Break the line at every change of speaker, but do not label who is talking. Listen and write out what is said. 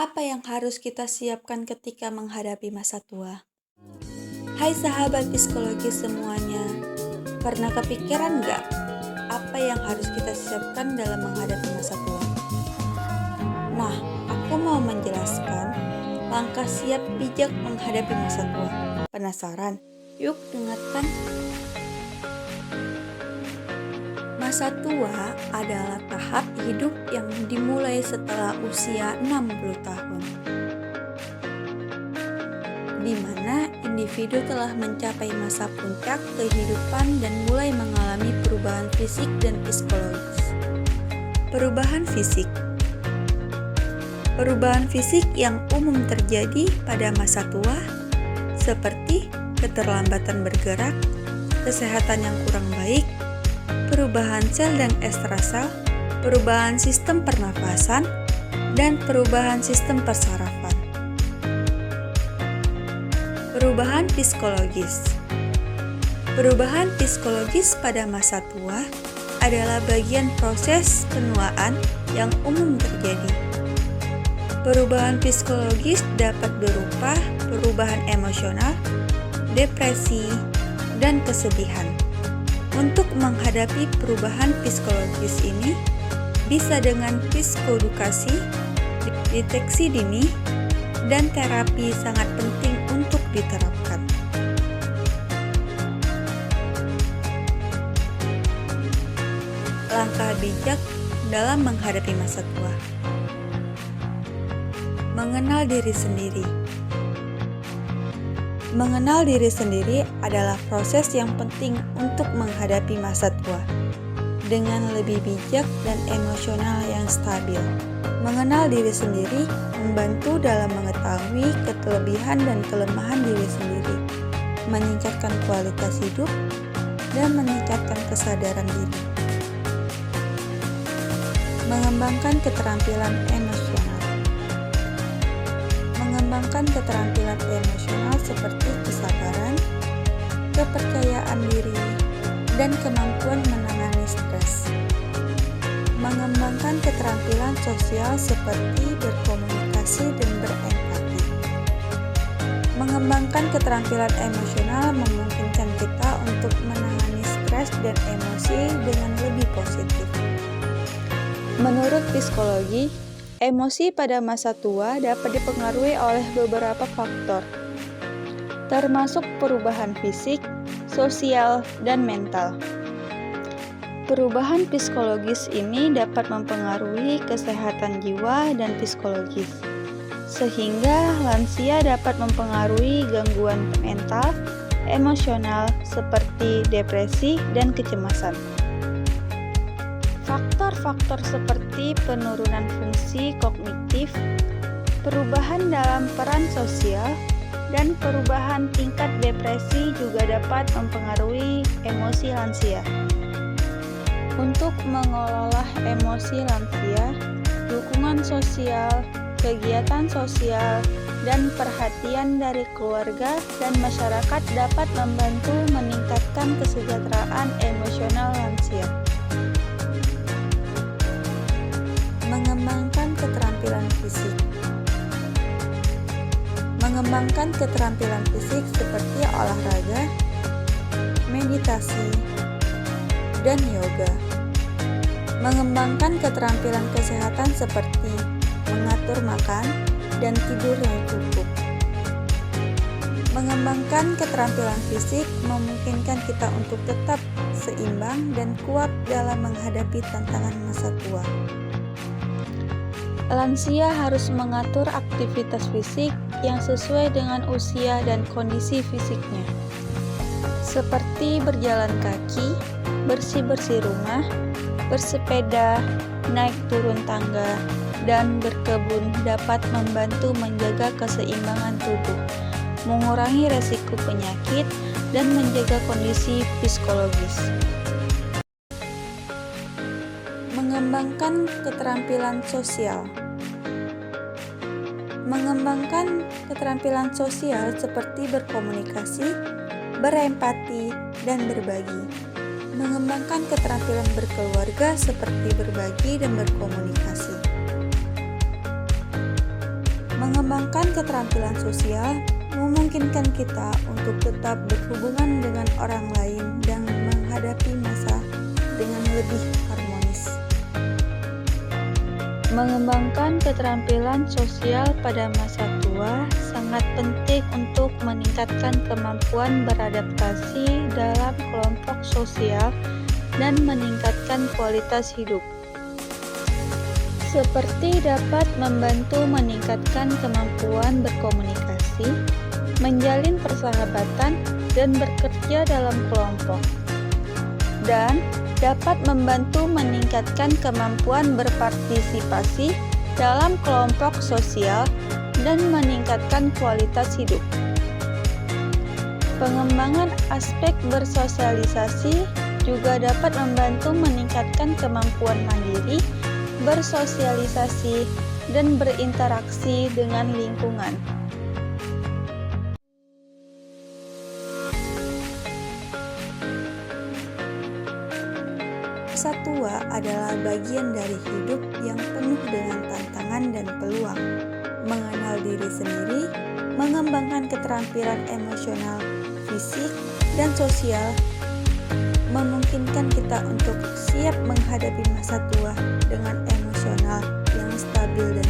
Apa yang harus kita siapkan ketika menghadapi masa tua? Hai sahabat psikologi semuanya, pernah kepikiran nggak apa yang harus kita siapkan dalam menghadapi masa tua? Nah, aku mau menjelaskan langkah siap bijak menghadapi masa tua. Penasaran? Yuk dengarkan. Masa tua adalah tahap hidup yang dimulai setelah usia 60 tahun. Di mana individu telah mencapai masa puncak kehidupan dan mulai mengalami perubahan fisik dan psikologis. Perubahan fisik yang umum terjadi pada masa tua seperti keterlambatan bergerak, kesehatan yang kurang baik, perubahan sel dan ekstrasel, perubahan sistem pernafasan, dan perubahan sistem persarafan. Perubahan psikologis pada masa tua adalah bagian proses penuaan yang umum terjadi. Perubahan psikologis dapat berupa perubahan emosional, depresi, dan kesedihan. Untuk menghadapi perubahan psikologis ini, bisa dengan psikoedukasi, deteksi dini, dan terapi sangat penting untuk diterapkan. Langkah bijak dalam menghadapi masa tua. Mengenal diri sendiri. Mengenal diri sendiri adalah proses yang penting untuk menghadapi masa tua dengan lebih bijak dan emosional yang stabil. Mengenal diri sendiri membantu dalam mengetahui kelebihan dan kelemahan diri sendiri, meningkatkan kualitas hidup, dan meningkatkan kesadaran diri. Mengembangkan keterampilan emosional. Mengembangkan keterampilan emosional seperti kesabaran, kepercayaan diri, dan kemampuan menangani stres. Mengembangkan keterampilan sosial seperti berkomunikasi dan berempati. Mengembangkan keterampilan emosional memungkinkan kita untuk menangani stres dan emosi dengan lebih positif. Menurut psikologi, emosi pada masa tua dapat dipengaruhi oleh beberapa faktor, termasuk perubahan fisik, sosial, dan mental. Perubahan psikologis ini dapat mempengaruhi kesehatan jiwa dan psikologis, sehingga lansia dapat mempengaruhi gangguan mental, emosional seperti depresi dan kecemasan. Faktor-faktor seperti penurunan fungsi kognitif, perubahan dalam peran sosial, dan perubahan tingkat depresi juga dapat mempengaruhi emosi lansia. Untuk mengelola emosi lansia, dukungan sosial, kegiatan sosial, dan perhatian dari keluarga dan masyarakat dapat membantu meningkatkan kesejahteraan emosional lansia. Mengembangkan keterampilan fisik. Mengembangkan keterampilan fisik seperti olahraga, meditasi, dan yoga. Mengembangkan keterampilan kesehatan seperti mengatur makan dan tidur yang cukup. Mengembangkan keterampilan fisik memungkinkan kita untuk tetap seimbang dan kuat dalam menghadapi tantangan masa tua. Lansia harus mengatur aktivitas fisik yang sesuai dengan usia dan kondisi fisiknya, seperti berjalan kaki, bersih-bersih rumah, bersepeda, naik turun tangga, dan berkebun dapat membantu menjaga keseimbangan tubuh, mengurangi resiko penyakit, dan menjaga kondisi psikologis. Mengembangkan keterampilan sosial. Mengembangkan keterampilan sosial seperti berkomunikasi, berempati, dan berbagi. Mengembangkan keterampilan berkeluarga seperti berbagi dan berkomunikasi. Mengembangkan keterampilan sosial memungkinkan kita untuk tetap berhubungan dengan orang lain dan menghadapi masa dengan lebih harmonis.
Mengembangkan keterampilan sosial pada masa tua sangat penting untuk meningkatkan kemampuan beradaptasi dalam kelompok sosial dan meningkatkan kualitas hidup. Seperti dapat membantu meningkatkan kemampuan berkomunikasi, menjalin persahabatan, dan bekerja dalam kelompok. Dan dapat membantu meningkatkan kemampuan berpartisipasi dalam kelompok sosial dan meningkatkan kualitas hidup. Pengembangan aspek bersosialisasi juga dapat membantu meningkatkan kemampuan mandiri, bersosialisasi, dan berinteraksi dengan lingkungan.
Masa tua adalah bagian dari hidup yang penuh dengan tantangan dan peluang. Mengenal diri sendiri, mengembangkan keterampilan emosional, fisik, dan sosial, memungkinkan kita untuk siap menghadapi masa tua dengan emosional yang stabil dan